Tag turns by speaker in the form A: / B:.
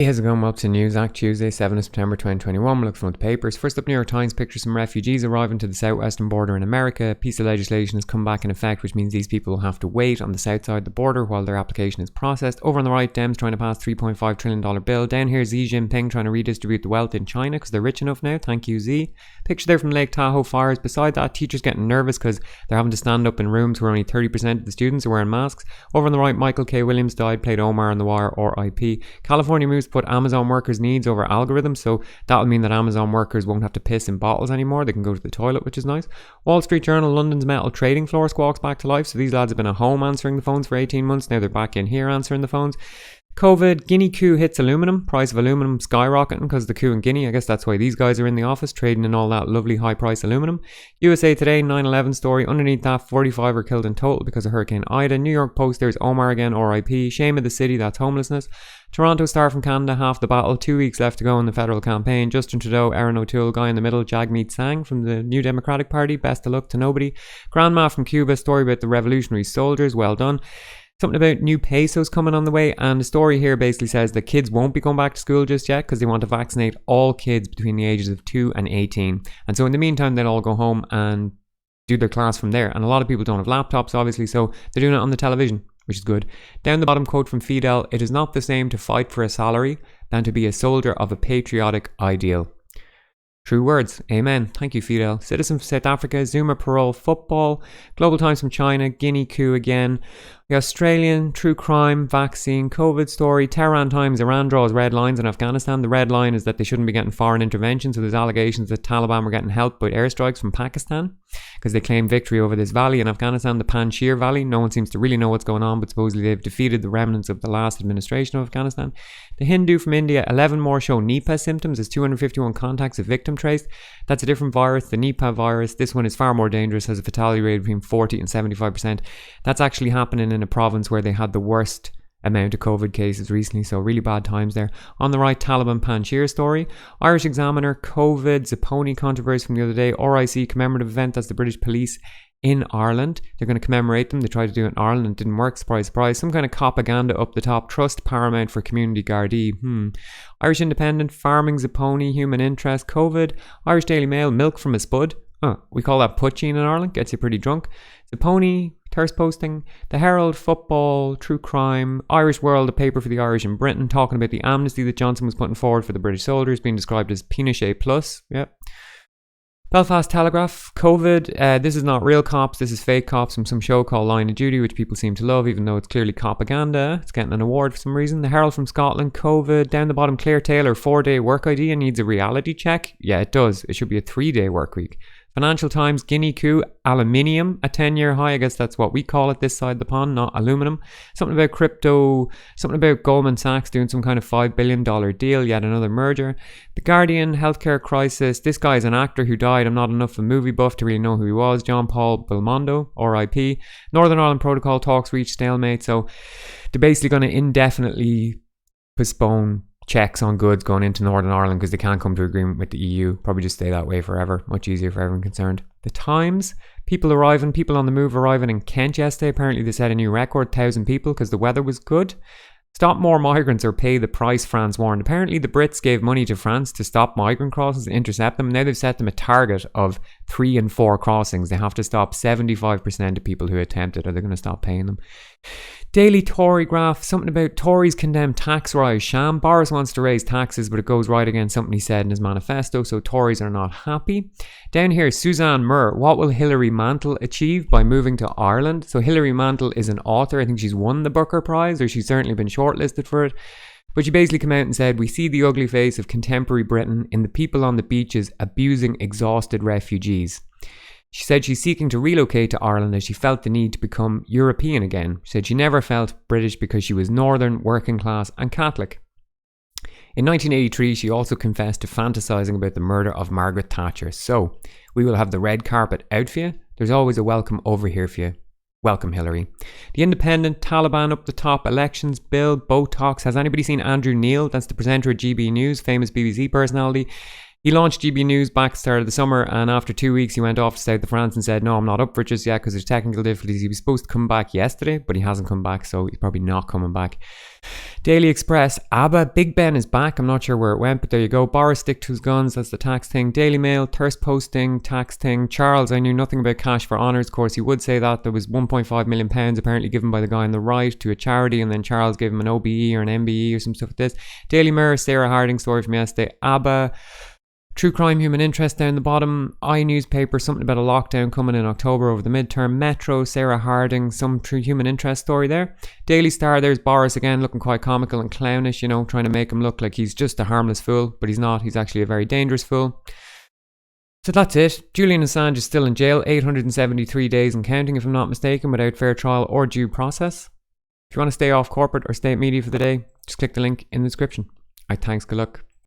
A: Hey, how's it going? Welcome to News Act Tuesday, 7th of September 2021. We're looking from the papers. First up, New York Times pictures some refugees arriving to the southwestern border in America. A piece of legislation has come back in effect, which means these people will have to wait on the south side of the border while their application is processed. Over on the right, Dems trying to pass $3.5 trillion bill. Down here, Xi Jinping trying to redistribute the wealth in China because they're rich enough now. Thank you, Xi. Picture there from Lake Tahoe fires. Beside that, teachers getting nervous because they're having to stand up in rooms where only 30% of the students are wearing masks. Over on the right, Michael K. Williams died, played Omar on The Wire, RIP. California moves to put Amazon workers' needs over algorithms, so that'll mean that Amazon workers won't have to piss in bottles anymore. They can go to the toilet, which is nice. Wall Street Journal, London's metal trading floor squawks back to life. So these lads have been at home answering the phones for 18 months. Now they're back in here answering the phones. COVID, Guinea coup hits aluminum. Price of aluminum skyrocketing because of the coup in Guinea. I guess that's why these guys are in the office trading in all that lovely high price aluminum. USA Today, 9/11 story. Underneath that, 45 were killed in total because of Hurricane Ida. New York Post, there's Omar again, RIP. Shame of the city, that's homelessness. Toronto Star from Canada, half the battle. 2 weeks left to go in the federal campaign. Justin Trudeau, Erin O'Toole, guy in the middle. Jagmeet Singh from the New Democratic Party. Best of luck to nobody. Grandma from Cuba, story about the revolutionary soldiers. Well done. Something about new pesos coming on the way, and the story here basically says that kids won't be going back to school just yet because they want to vaccinate all kids between the ages of 2 and 18. And so in the meantime, they'll all go home and do their class from there. And a lot of people don't have laptops, obviously, so they're doing it on the television, which is good. Down the bottom, quote from Fidel: "It is not the same to fight for a salary than to be a soldier of a patriotic ideal." True words. Amen. Thank you, Fidel. Citizen for South Africa, Zuma parole football. Global Times from China, Guinea coup again. The Australian, true crime, vaccine, COVID story. Tehran Times, Iran draws red lines in Afghanistan. The red line is that they shouldn't be getting foreign intervention, so there's allegations that Taliban were getting helped by airstrikes from Pakistan because they claim victory over this valley in Afghanistan, the Panjshir Valley. No one seems to really know what's going on, but supposedly they've defeated the remnants of the last administration of Afghanistan. The Hindu from India, 11 more show Nipah symptoms as 251 contacts of victim traced. That's a different virus, the Nipah virus. This one is far more dangerous, has a fatality rate between 40 and 75%. That's actually happening in a province where they had the worst amount of COVID cases recently, so really bad times there. On the right, Taliban Panjshir story. Irish Examiner, COVID, Zapponi controversy from the other day. RIC commemorative event, that's the British police in Ireland. They're going to commemorate them. They tried to do it in Ireland and it didn't work. Surprise, surprise. Some kind of propaganda up the top. Trust paramount for community Gardaí. Irish Independent, farming Zapponi, human interest, COVID. Irish Daily Mail, milk from a spud. We call that putching in Ireland. Gets you pretty drunk. Zapponi, thirst posting. The Herald, football, true crime. Irish World, a paper for the Irish in Britain, talking about the amnesty that Johnson was putting forward for the British soldiers, being described as Pinochet plus. Yep. Belfast Telegraph, COVID, this is not real cops, this is fake cops from some show called Line of Duty, which people seem to love, even though it's clearly propaganda. It's getting an award for some reason. The Herald from Scotland, COVID. Down the bottom, Claire Taylor, 4-day work idea needs a reality check. Yeah, it does. It should be a 3-day work week. Financial Times, Guinea coup, aluminium, a 10-year high. I guess that's what we call it this side of the pond, not aluminum. Something about crypto, something about Goldman Sachs doing some kind of $5 billion deal, yet another merger. The Guardian, healthcare crisis. This guy's an actor who died. I'm not enough of a movie buff to really know who he was. John Paul Belmondo, RIP. Northern Ireland Protocol talks reach stalemate. So they're basically going to indefinitely postpone checks on goods going into Northern Ireland because they can't come to agreement with the EU. Probably just stay that way forever. Much easier for everyone concerned. The Times, people on the move arriving in Kent yesterday. Apparently they set a new record, 1,000 people, because the weather was good. Stop more migrants or pay the price, France warned. Apparently the Brits gave money to France to stop migrant crossings, to intercept them. Now they've set them a target of 3 and 4 crossings. They have to stop 75% of people who attempt it, or they're going to stop paying them. Daily Tory graph, something about Tories condemn tax rise sham. Boris wants to raise taxes, but it goes right against something he said in his manifesto, so Tories are not happy. Down here, Suzanne Moore, what will Hilary Mantel achieve by moving to Ireland? So Hilary Mantel is an author. I think she's won the Booker Prize, or she's certainly been shortlisted for it. But she basically came out and said, "We see the ugly face of contemporary Britain in the people on the beaches abusing exhausted refugees." She said she's seeking to relocate to Ireland as she felt the need to become European again. She said she never felt British because she was northern, working class and Catholic. In 1983, she also confessed to fantasising about the murder of Margaret Thatcher. So, we will have the red carpet out for you. There's always a welcome over here for you. Welcome, Hillary. The Independent, Taliban up the top, elections, bill, Botox. Has anybody seen Andrew Neil? That's the presenter at GB News, famous BBC personality. He launched GB News back at the start of the summer, and after 2 weeks he went off to south of France and said, no, I'm not up for it just yet because there's technical difficulties. He was supposed to come back yesterday, but he hasn't come back, so he's probably not coming back. Daily Express, ABBA, Big Ben is back. I'm not sure where it went, but there you go. Boris stick to his guns, that's the tax thing. Daily Mail, thirst posting, tax thing. Charles, I knew nothing about cash for honours. Of course, he would say that. There was £1.5 million apparently given by the guy on the right to a charity, and then Charles gave him an OBE or an MBE or some stuff like this. Daily Mirror, Sarah Harding story from yesterday. ABBA, True Crime Human Interest down the bottom. iNewspaper, something about a lockdown coming in October over the midterm. Metro, Sarah Harding, some True Human Interest story there. Daily Star, there's Boris again looking quite comical and clownish, trying to make him look like he's just a harmless fool, but he's not. He's actually a very dangerous fool. So that's it. Julian Assange is still in jail, 873 days and counting if I'm not mistaken, without fair trial or due process. If you want to stay off corporate or state media for the day, just click the link in the description. Thanks, good luck.